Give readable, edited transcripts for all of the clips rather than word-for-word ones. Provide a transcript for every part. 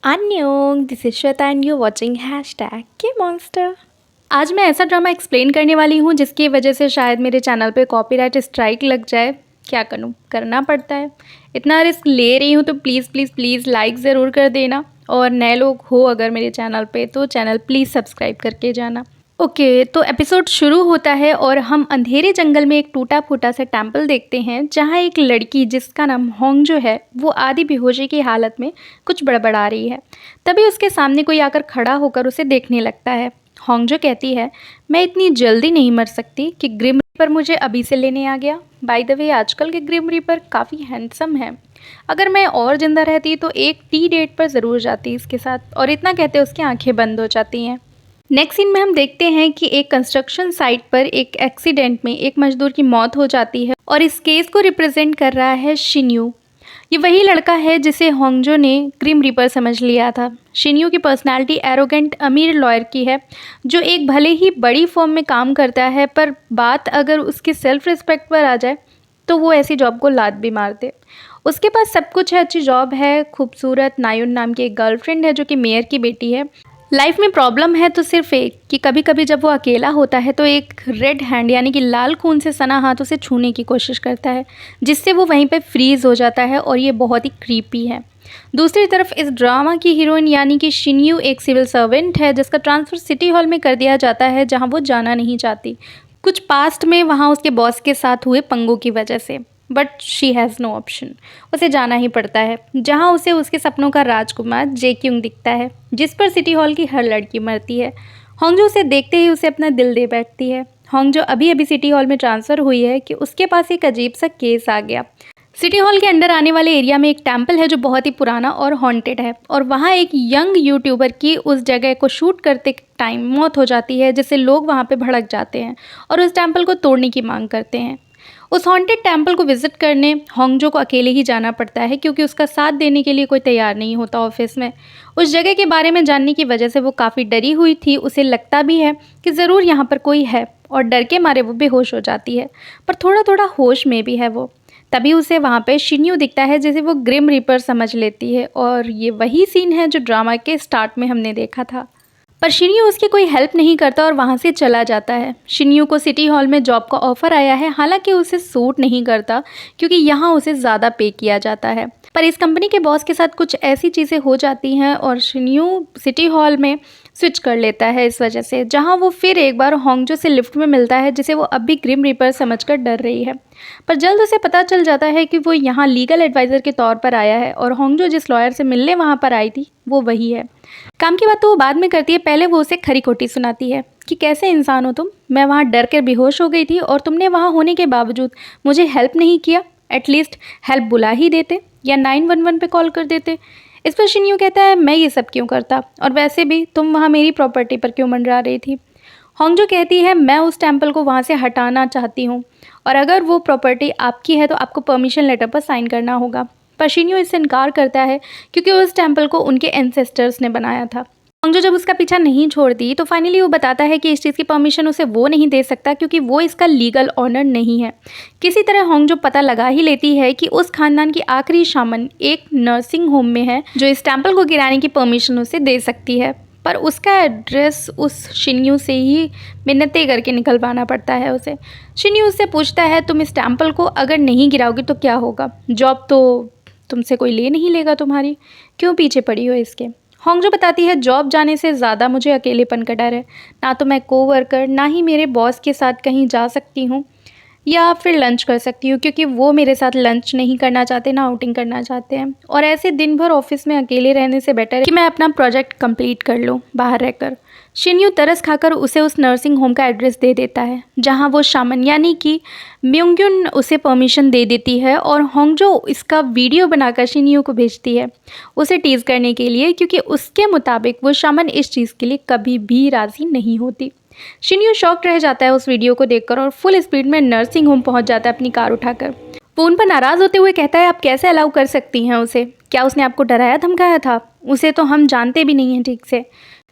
Annyeong, this is Shweta and you're watching #KMonster। आज मैं ऐसा ड्रामा एक्सप्लेन करने वाली हूँ जिसकी वजह से शायद मेरे चैनल पे कॉपीराइट स्ट्राइक लग जाए। क्या करूँ, करना पड़ता है। इतना रिस्क ले रही हूँ तो प्लीज़ प्लीज़ प्लीज़ लाइक ज़रूर कर देना, और नए लोग हो अगर मेरे चैनल पे तो चैनल प्लीज़ सब्सक्राइब करके जाना। ओके, तो एपिसोड शुरू होता है और हम अंधेरे जंगल में एक टूटा फूटा सा टेम्पल देखते हैं जहाँ एक लड़की जिसका नाम होंगजो है वो आधी बेहोशी की हालत में कुछ बड़बड़ा रही है। तभी उसके सामने कोई आकर खड़ा होकर उसे देखने लगता है। होंगजो कहती है, मैं इतनी जल्दी नहीं मर सकती कि ग्रिम रीपर मुझे अभी से लेने आ गया। बाय द वे, आजकल के ग्रिम रीपर काफ़ी हैंडसम है। अगर मैं और ज़िंदा रहती तो एक टी डेट पर ज़रूर जाती इसके साथ। और इतना कहते उसकी आंखें बंद हो जाती हैं। नेक्स्ट सीन में हम देखते हैं कि एक कंस्ट्रक्शन साइट पर एक एक्सीडेंट में एक मजदूर की मौत हो जाती है और इस केस को रिप्रेजेंट कर रहा है शिन्यू। ये वही लड़का है जिसे होंगजो ने ग्रिम रीपर समझ लिया था। शिन्यू की पर्सनालिटी एरोगेंट अमीर लॉयर की है जो एक भले ही बड़ी फर्म में काम करता है, पर बात अगर उसकी सेल्फ रिस्पेक्ट पर आ जाए तो वो ऐसी जॉब को लात भी मार दे। उसके पास सब कुछ है, अच्छी जॉब है, खूबसूरत नायुन नाम की एक गर्लफ्रेंड है जो कि मेयर की बेटी है। लाइफ में प्रॉब्लम है तो सिर्फ एक कि कभी कभी जब वो अकेला होता है तो एक रेड हैंड यानी कि लाल खून से सना हाथ उसे छूने की कोशिश करता है, जिससे वो वहीं पे फ्रीज हो जाता है और ये बहुत ही क्रीपी है। दूसरी तरफ इस ड्रामा की हीरोइन यानी कि शिन्यू एक सिविल सर्वेंट है जिसका ट्रांसफ़र सिटी हॉल में कर दिया जाता है जहाँ वो जाना नहीं चाहती, कुछ पास्ट में वहाँ उसके बॉस के साथ हुए पंगों की वजह से। But she has no option, उसे जाना ही पड़ता है जहाँ उसे उसके सपनों का राजकुमार जेक्यूंग दिखता है जिस पर सिटी हॉल की हर लड़की मरती है। होंगजो उसे देखते ही उसे अपना दिल दे बैठती है। होंगजो अभी अभी सिटी हॉल में ट्रांसफ़र हुई है कि उसके पास एक अजीब सा केस आ गया। सिटी हॉल के अंडर आने वाले एरिया में एक टेम्पल है जो बहुत ही पुराना और हॉन्टेड है, और वहाँ एक यंग यूट्यूबर की उस जगह को शूट करते टाइम मौत हो जाती है, जिससे लोग वहाँ पे भड़क जाते हैं और उस टेम्पल को तोड़ने की मांग करते हैं। उस हॉन्टेड टेम्पल को विजिट करने होंगजो को अकेले ही जाना पड़ता है क्योंकि उसका साथ देने के लिए कोई तैयार नहीं होता ऑफिस में। उस जगह के बारे में जानने की वजह से वो काफ़ी डरी हुई थी। उसे लगता भी है कि ज़रूर यहाँ पर कोई है और डर के मारे वो बेहोश हो जाती है, पर थोड़ा थोड़ा होश में भी है वो। तभी उसे वहाँ पे शिन्यू दिखता है जिसे वो ग्रिम रीपर समझ लेती है, और ये वही सीन है जो ड्रामा के स्टार्ट में हमने देखा था। पर शिन्यू उसकी कोई हेल्प नहीं करता और वहाँ से चला जाता है। शिन्यू को सिटी हॉल में जॉब का ऑफ़र आया है, हालांकि उसे सूट नहीं करता क्योंकि यहाँ उसे ज़्यादा पे किया जाता है। पर इस कंपनी के बॉस के साथ कुछ ऐसी चीज़ें हो जाती हैं और शिन्यू सिटी हॉल में स्विच कर लेता है इस वजह से, जहाँ वो फिर एक बार होंगजो से लिफ्ट में मिलता है जिसे वो अब भी ग्रिम रीपर समझकर डर रही है। पर जल्द उसे पता चल जाता है कि वो यहाँ लीगल एडवाइज़र के तौर पर आया है और होंगजो जिस लॉयर से मिलने वहाँ पर आई थी वो वही है। काम की बात तो वो बाद में करती है, पहले वो उसे खरी खोटी सुनाती है कि कैसे इंसान हो तुम, मैं वहाँ डर कर बेहोश हो गई थी और तुमने वहाँ होने के बावजूद मुझे हेल्प नहीं किया। एटलीस्ट हेल्प बुला ही देते या 911 पे कॉल कर देते। इस पर शिन्यू कहता है, मैं ये सब क्यों करता, और वैसे भी तुम वहाँ मेरी प्रॉपर्टी पर क्यों मंडरा रही थी। होंगजो कहती है, मैं उस टेम्पल को वहाँ से हटाना चाहती हूँ और अगर वो प्रॉपर्टी आपकी है तो आपको परमिशन लेटर पर साइन करना होगा। पर शिन्यू इससे इनकार करता है क्योंकि उस टेम्पल को उनके एंसेस्टर्स ने बनाया था। होंगजो जब उसका पीछा नहीं छोड़ती तो फाइनली वो बताता है कि इस चीज़ की परमिशन उसे वो नहीं दे सकता क्योंकि वो इसका लीगल ऑनर नहीं है। किसी तरह होंगजो पता लगा ही लेती है कि उस खानदान की आखिरी शामन एक नर्सिंग होम में है जो इस टेम्पल को गिराने की परमिशन उसे दे सकती है, पर उसका एड्रेस उस शिन्यू से ही मिन्नतें करके निकलवाना पड़ता है उसे। शिन्यू उससे पूछता है, तुम इस टेम्पल को अगर नहीं गिराओगी तो क्या होगा, जॉब तो तुमसे कोई ले नहीं लेगा तुम्हारी, क्यों पीछे पड़ी हो इसके। होंगजो बताती है, जॉब जाने से ज़्यादा मुझे अकेलेपन का डर है, ना तो मैं कोवर्कर ना ही मेरे बॉस के साथ कहीं जा सकती हूँ या फिर लंच कर सकती हूँ क्योंकि वो मेरे साथ लंच नहीं करना चाहते ना आउटिंग करना चाहते हैं, और ऐसे दिन भर ऑफिस में अकेले रहने से बेटर है कि मैं अपना प्रोजेक्ट कंप्लीट कर लूँ बाहर रहकर। शिन्यू तरस खाकर उसे उस नर्सिंग होम का एड्रेस दे देता है जहाँ वो शामन यानी कि म्योंगयुन उसे परमिशन दे देती है, और होंगजो इसका वीडियो बनाकर शिन्यू को भेजती है उसे टीज़ करने के लिए क्योंकि उसके मुताबिक वो शामन इस चीज़ के लिए कभी भी राज़ी नहीं होती। शिन्यू शॉक्ड रह जाता है उस वीडियो को देखकर और फुल स्पीड में नर्सिंग होम पहुंच जाता है अपनी कार उठाकर। वो उन पर नाराज़ होते हुए कहता है, आप कैसे अलाउ कर सकती हैं उसे, क्या उसने आपको डराया धमकाया था, उसे तो हम जानते भी नहीं हैं ठीक से।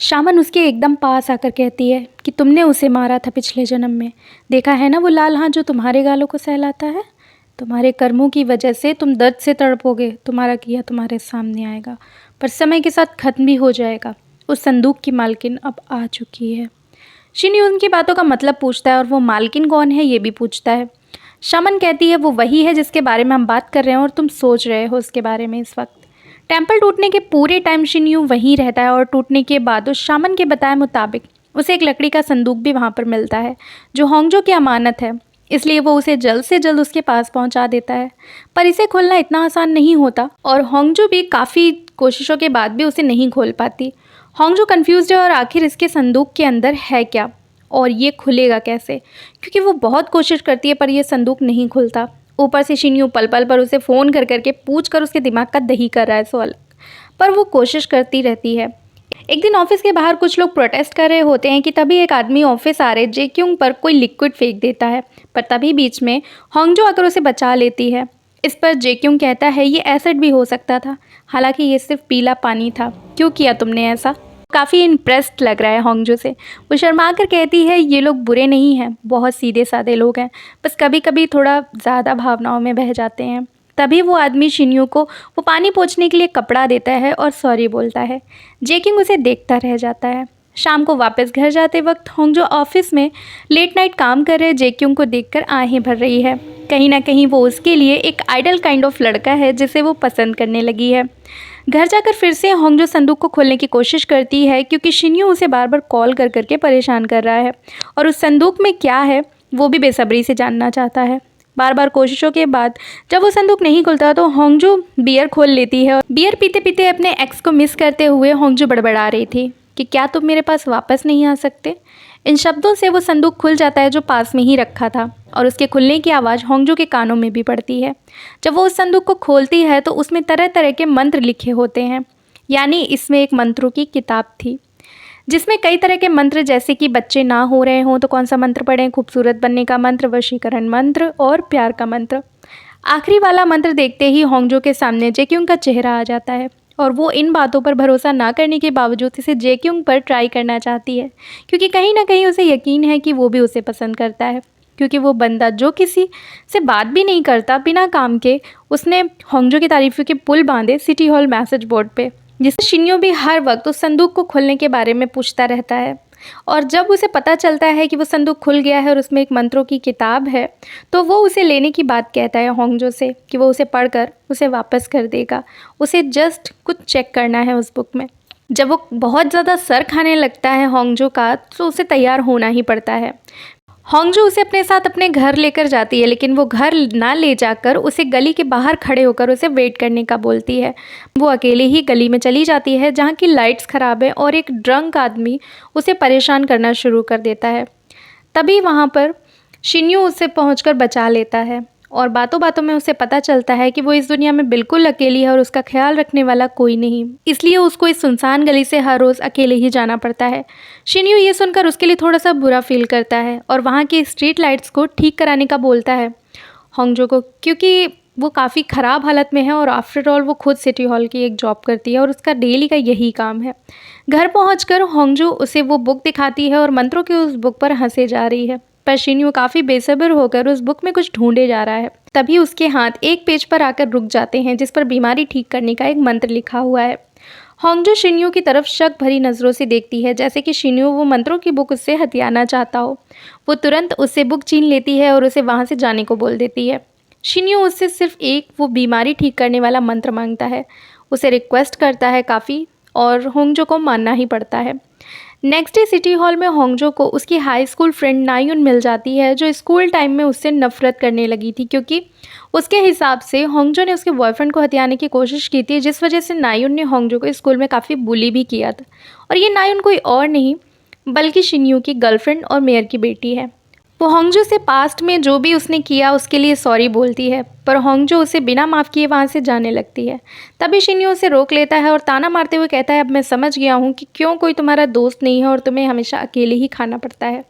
शामन उसके एकदम पास आकर कहती है कि तुमने उसे मारा था पिछले जन्म में, देखा है ना वो लाल हाथ जो तुम्हारे गालों को सहलाता है, तुम्हारे कर्मों की वजह से तुम दर्द से तड़पोगे, तुम्हारा किया तुम्हारे सामने आएगा। पर समय के साथ ख़त्म भी हो जाएगा। उस संदूक की मालकिन अब आ चुकी है। शिन्यू उनकी बातों का मतलब पूछता है और वो मालकिन कौन है ये भी पूछता है। शामन कहती है वो वही है जिसके बारे में हम बात कर रहे हैं और तुम सोच रहे हो उसके बारे में इस वक्त। टेम्पल टूटने के पूरे टाइम शिन्यू वहीं रहता है और टूटने के बाद उस शामन के बताए मुताबिक उसे एक लकड़ी का संदूक भी वहाँ पर मिलता है जो होंगजो की अमानत है, इसलिए वो उसे जल्द से जल्द उसके पास पहुँचा देता है। पर इसे खोलना इतना आसान नहीं होता और होंगजो भी काफ़ी कोशिशों के बाद भी उसे नहीं खोल पाती। होंगजो कंफ्यूज्ड है और आखिर इसके संदूक के अंदर है क्या और ये खुलेगा कैसे, क्योंकि वो बहुत कोशिश करती है पर यह संदूक नहीं खुलता। ऊपर से शिन्यू पल पल पर उसे फ़ोन कर करके पूछ कर उसके दिमाग का दही कर रहा है सो अलग, पर वो कोशिश करती रहती है। एक दिन ऑफिस के बाहर कुछ लोग प्रोटेस्ट कर रहे होते हैं कि तभी एक आदमी ऑफिस आ रहे जेक्यूंग पर कोई लिक्विड फेंक देता है, पर तभी बीच में होंगजो आकर उसे बचा लेती है। इस पर जेक्यूंग कहता है ये एसिड भी हो सकता था, हालांकि ये सिर्फ पीला पानी था, क्यों किया तुमने ऐसा। काफ़ी इम्प्रेस्ड लग रहा है होंगजो से। वो शर्मा कर कहती है ये लोग बुरे नहीं हैं, बहुत सीधे साधे लोग हैं, बस कभी कभी थोड़ा ज़्यादा भावनाओं में बह जाते हैं। तभी वो आदमी शिन्यू को वो पानी पोंछने के लिए कपड़ा देता है और सॉरी बोलता है। जेकिंग उसे देखता रह जाता है। शाम को वापस घर जाते वक्त होंगजो ऑफिस में लेट नाइट काम कर रहे जेक्यूंग को देखकर आहें भर रही है। कहीं ना कहीं वो उसके लिए एक आइडल काइंड ऑफ लड़का है जिसे वो पसंद करने लगी है। घर जाकर फिर से होंगजो संदूक को खोलने की कोशिश करती है क्योंकि शिन्यू उसे बार बार कॉल कर करके परेशान कर रहा है और उस संदूक में क्या है वो भी बेसब्री से जानना चाहता है। बार बार कोशिशों के बाद जब वो संदूक नहीं खुलता तो होंगजो बियर खोल लेती है और बियर पीते पीते अपने एक्स को मिस करते हुए होंगजो बड़बड़ा रही थी कि क्या तुम मेरे पास वापस नहीं आ सकते। इन शब्दों से वो संदूक खुल जाता है जो पास में ही रखा था और उसके खुलने की आवाज़ होंगजो के कानों में भी पड़ती है। जब वो उस संदूक को खोलती है तो उसमें तरह तरह के मंत्र लिखे होते हैं, यानी इसमें एक मंत्रों की किताब थी जिसमें कई तरह के मंत्र जैसे कि बच्चे ना हो रहे हों तो कौन सा मंत्र पढ़ें, खूबसूरत बनने का मंत्र, वशीकरण मंत्र और प्यार का मंत्र। आखिरी वाला मंत्र देखते ही होंगजो के सामने जेक्यूंग का चेहरा आ जाता है और वो इन बातों पर भरोसा ना करने के बावजूद इसे जेक्यूंग पर ट्राई करना चाहती है क्योंकि कहीं ना कहीं उसे यकीन है कि वो भी उसे पसंद करता है, क्योंकि वो बंदा जो किसी से बात भी नहीं करता बिना काम के उसने होंगजो की तारीफ़ों के पुल बांधे सिटी हॉल मैसेज बोर्ड पे, जिससे शिन्यू भी हर वक्त उस संदूक को खोलने के बारे में पूछता रहता है। और जब उसे पता चलता है कि वो संदूक खुल गया है और उसमें एक मंत्रों की किताब है तो वो उसे लेने की बात कहता है होंगजो से कि वो उसे पढ़कर उसे वापस कर देगा, उसे जस्ट कुछ चेक करना है उस बुक में। जब वो बहुत ज़्यादा सर खाने लगता है होंगजो का तो उसे तैयार होना ही पड़ता है। होंगजो उसे अपने साथ अपने घर लेकर जाती है लेकिन वो घर ना ले जाकर उसे गली के बाहर खड़े होकर उसे वेट करने का बोलती है। वो अकेले ही गली में चली जाती है जहाँ की लाइट्स ख़राब है और एक ड्रंक आदमी उसे परेशान करना शुरू कर देता है। तभी वहाँ पर शिन्यू उसे पहुँचकर बचा लेता है और बातों बातों में उसे पता चलता है कि वो इस दुनिया में बिल्कुल अकेली है और उसका ख्याल रखने वाला कोई नहीं, इसलिए उसको इस सुनसान गली से हर रोज़ अकेले ही जाना पड़ता है। शिन्यू ये सुनकर उसके लिए थोड़ा सा बुरा फील करता है और वहाँ की स्ट्रीट लाइट्स को ठीक कराने का बोलता है होंगजो को, क्योंकि वो काफ़ी ख़राब हालत में है और आफ्टर ऑल वो खुद सिटी हॉल की एक जॉब करती है और उसका डेली का यही काम है। घर पहुँच होंगजो उसे वो बुक दिखाती है और मंत्रों की उस बुक पर हंसे जा रही है, पर शिन्यू काफ़ी बेसब्र होकर उस बुक में कुछ ढूंढे जा रहा है। तभी उसके हाथ एक पेज पर आकर रुक जाते हैं जिस पर बीमारी ठीक करने का एक मंत्र लिखा हुआ है। होंगजो शिन्यू की तरफ शक भरी नज़रों से देखती है जैसे कि शिन्यू वो मंत्रों की बुक उससे हथियाना चाहता हो। वो तुरंत उससे बुक छीन लेती है और उसे वहाँ से जाने को बोल देती है। शिन्यू उससे सिर्फ एक वो बीमारी ठीक करने वाला मंत्र मांगता है, उसे रिक्वेस्ट करता है काफ़ी और होंगजो को मानना ही पड़ता है। नेक्स्ट डे सिटी हॉल में होंगजो को उसकी हाई स्कूल फ्रेंड नायुन मिल जाती है जो स्कूल टाइम में उससे नफरत करने लगी थी क्योंकि उसके हिसाब से होंगजो ने उसके बॉयफ्रेंड को हथियाने की कोशिश की थी, जिस वजह से नायुन ने होंगजो को स्कूल में काफ़ी बुली भी किया था। और ये नायुन कोई और नहीं बल्कि शिन्यू की गर्लफ्रेंड और मेयर की बेटी है। वो होंगजो से पास्ट में जो भी उसने किया उसके लिए सॉरी बोलती है, पर होंगजो उसे बिना माफ़ किए वहाँ से जाने लगती है। तभी शिन्यू उसे रोक लेता है और ताना मारते हुए कहता है अब मैं समझ गया हूँ कि क्यों कोई तुम्हारा दोस्त नहीं है और तुम्हें हमेशा अकेले ही खाना पड़ता है,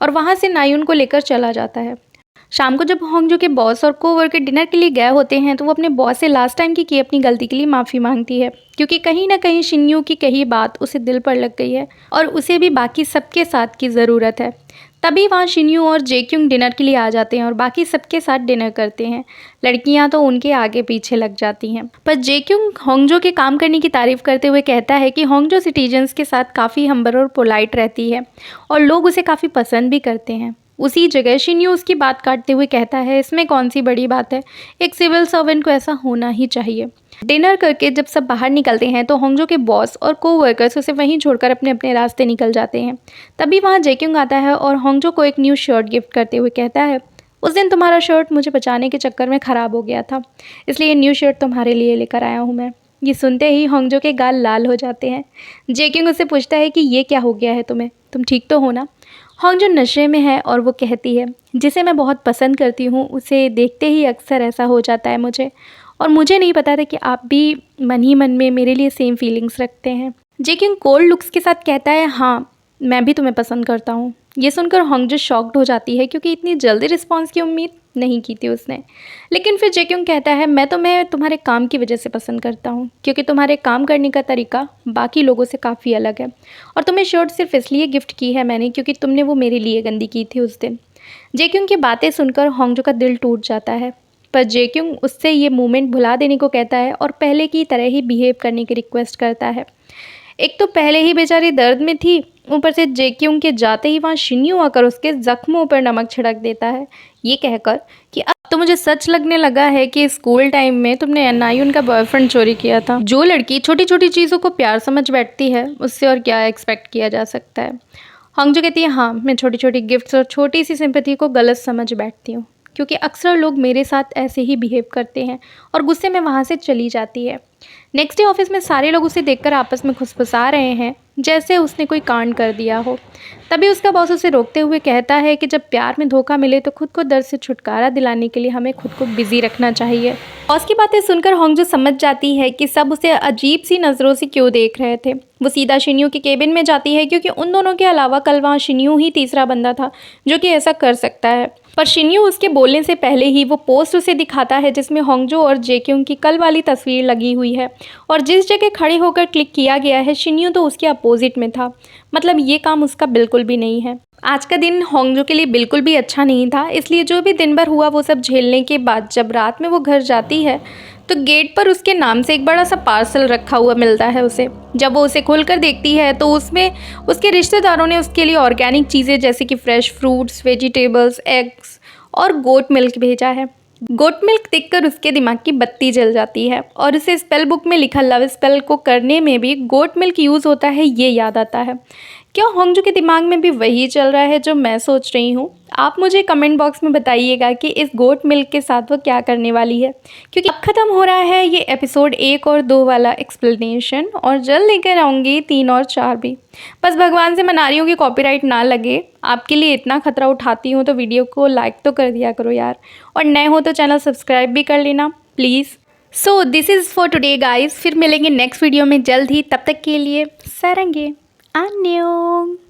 और वहाँ से नायुन को लेकर चला जाता है। शाम को जब होंगजो के बॉस और कोवर्कर डिनर के लिए गए होते हैं तो वो अपने बॉस से लास्ट टाइम की अपनी गलती के लिए माफ़ी मांगती है क्योंकि कहीं ना कहीं शिन्यू की कही बात उसे दिल पर लग गई है और उसे भी बाकी सबके साथ की ज़रूरत है। तभी वहाँ शिन्यू और जेक्युंग डिनर के लिए आ जाते हैं और बाकी सबके साथ डिनर करते हैं। लड़कियां तो उनके आगे पीछे लग जाती हैं, पर जेक्युंग होंगजो के काम करने की तारीफ़ करते हुए कहता है कि होंगजो सिटीजन्स के साथ काफ़ी हम्बर और पोलाइट रहती है और लोग उसे काफ़ी पसंद भी करते हैं। उसी जगह शिन्यू उसकी बात काटते हुए कहता है, इसमें कौन सी बड़ी बात है, एक सिविल सर्वेंट को ऐसा होना ही चाहिए। डिनर करके जब सब बाहर निकलते हैं तो होंगजो के बॉस और कोवर्कर्स उसे वहीं छोड़कर अपने अपने रास्ते निकल जाते हैं। तभी वहाँ जेक्युंग आता है और होंगजो को एक न्यू शर्ट गिफ्ट करते हुए कहता है, उस दिन तुम्हारा शर्ट मुझे बचाने के चक्कर में ख़राब हो गया था, इसलिए ये न्यू शर्ट तुम्हारे लिए लेकर आया हूँ मैं। ये सुनते ही होंगजो के गाल लाल हो जाते हैं। जेक्युंग उससे पूछता है कि ये क्या हो गया है तुम्हें, तुम ठीक तो हो ना। होंगजो नशे में है और वो कहती है, जिसे मैं बहुत पसंद करती हूँ उसे देखते ही अक्सर ऐसा हो जाता है मुझे, और मुझे नहीं पता था कि आप भी मन ही मन में मेरे लिए सेम फीलिंग्स रखते हैं। जेक्युंग कोल्ड लुक्स के साथ कहता है, हाँ मैं भी तुम्हें पसंद करता हूँ। ये सुनकर होंगजो शॉक्ड हो जाती है क्योंकि इतनी जल्दी रिस्पॉन्स की उम्मीद नहीं की थी उसने। लेकिन फिर जेक्युंग कहता है, मैं तुम्हें तुम्हारे काम की वजह से पसंद करता हूँ क्योंकि तुम्हारे काम करने का तरीका बाकी लोगों से काफ़ी अलग है, और तुम्हें शर्ट सिर्फ इसलिए गिफ्ट की है मैंने क्योंकि तुमने वो मेरे लिए गंदी की थी उस दिन। जेक्युंग की बातें सुनकर होंगजो का दिल टूट जाता है, पर जेक्युंग उससे ये मोमेंट भुला देने को कहता है और पहले की तरह ही बिहेव करने की रिक्वेस्ट करता है। एक तो पहले ही बेचारी दर्द में थी, ऊपर से जेक्युंग के जाते ही वहाँ शिन्यू आकर उसके ज़ख्मों पर नमक छिड़क देता है, ये कहकर कि अब तो मुझे सच लगने लगा है कि स्कूल टाइम में तुमने एनायुन का बॉयफ्रेंड चोरी किया था। जो लड़की छोटी छोटी चीज़ों को प्यार समझ बैठती है उससे और क्या एक्सपेक्ट किया जा सकता है। होंगजो कहती है, हाँ मैं छोटी छोटी गिफ्ट्स और छोटी सी सिंपैथी को गलत समझ बैठती हूँ क्योंकि अक्सर लोग मेरे साथ ऐसे ही बिहेव करते हैं, और गुस्से में वहाँ से चली जाती है। नेक्स्ट डे ऑफिस में सारे लोग उसे देखकर आपस में खुसफुसा रहे हैं जैसे उसने कोई कांड कर दिया हो। तभी उसका बॉस उसे रोकते हुए कहता है कि जब प्यार में धोखा मिले तो खुद को दर्द से छुटकारा दिलाने के लिए हमें खुद को बिजी रखना चाहिए। बॉस की बातें सुनकर होंगजो समझ जाती है कि सब उसे अजीब सी नज़रों से क्यों देख रहे थे। वो सीधा शिन्यू के केबिन में जाती है क्योंकि उन दोनों के अलावा कल वहाँ शिन्यू ही तीसरा बंदा था जो कि ऐसा कर सकता है। पर शिन्यू उसके बोलने से पहले ही वो पोस्ट उसे दिखाता है जिसमें होंगजो और जेक्युंग की कल वाली तस्वीर लगी हुई है, और जिस जगह खड़े होकर क्लिक किया गया है शिन्यू तो उसके अपोजिट में था। मतलब ये काम उसका बिल्कुल भी नहीं है। आज का दिन होंगजो के लिए बिल्कुल भी अच्छा नहीं था, इसलिए जो भी दिन भर हुआ वो सब झेलने के बाद जब रात में वो घर जाती है तो गेट पर उसके नाम से एक बड़ा सा पार्सल रखा हुआ मिलता है उसे। जब वो उसे खोलकर देखती है तो उसमें उसके रिश्तेदारों ने उसके लिए ऑर्गेनिक चीज़ें जैसे कि फ्रेश फ्रूट्स, वेजिटेबल्स, एग्स और गोट मिल्क भेजा है। गोट मिल्क देखकर उसके दिमाग की बत्ती जल जाती है और उसे स्पेल बुक में लिखा लव स्पेल को करने में भी गोट मिल्क यूज़ होता है ये याद आता है। क्या होंगजो के दिमाग में भी वही चल रहा है जो मैं सोच रही हूँ? आप मुझे कमेंट बॉक्स में बताइएगा कि इस गोट मिल्क के साथ वो क्या करने वाली है, क्योंकि अब ख़त्म हो रहा है ये एपिसोड 1 और 2 वाला एक्सप्लेनेशन, और जल्द लेकर आऊँगी 3 और 4 भी। बस भगवान से मना रही हूँ कि कॉपीराइट ना लगे। आपके लिए इतना खतरा उठाती हूँ तो वीडियो को लाइक तो कर दिया करो यार, और नए हो तो चैनल सब्सक्राइब भी कर लेना please. So this is for today guys, फिर मिलेंगे नेक्स्ट वीडियो में जल्द ही, तब तक के लिए सारंगे। Annyeong!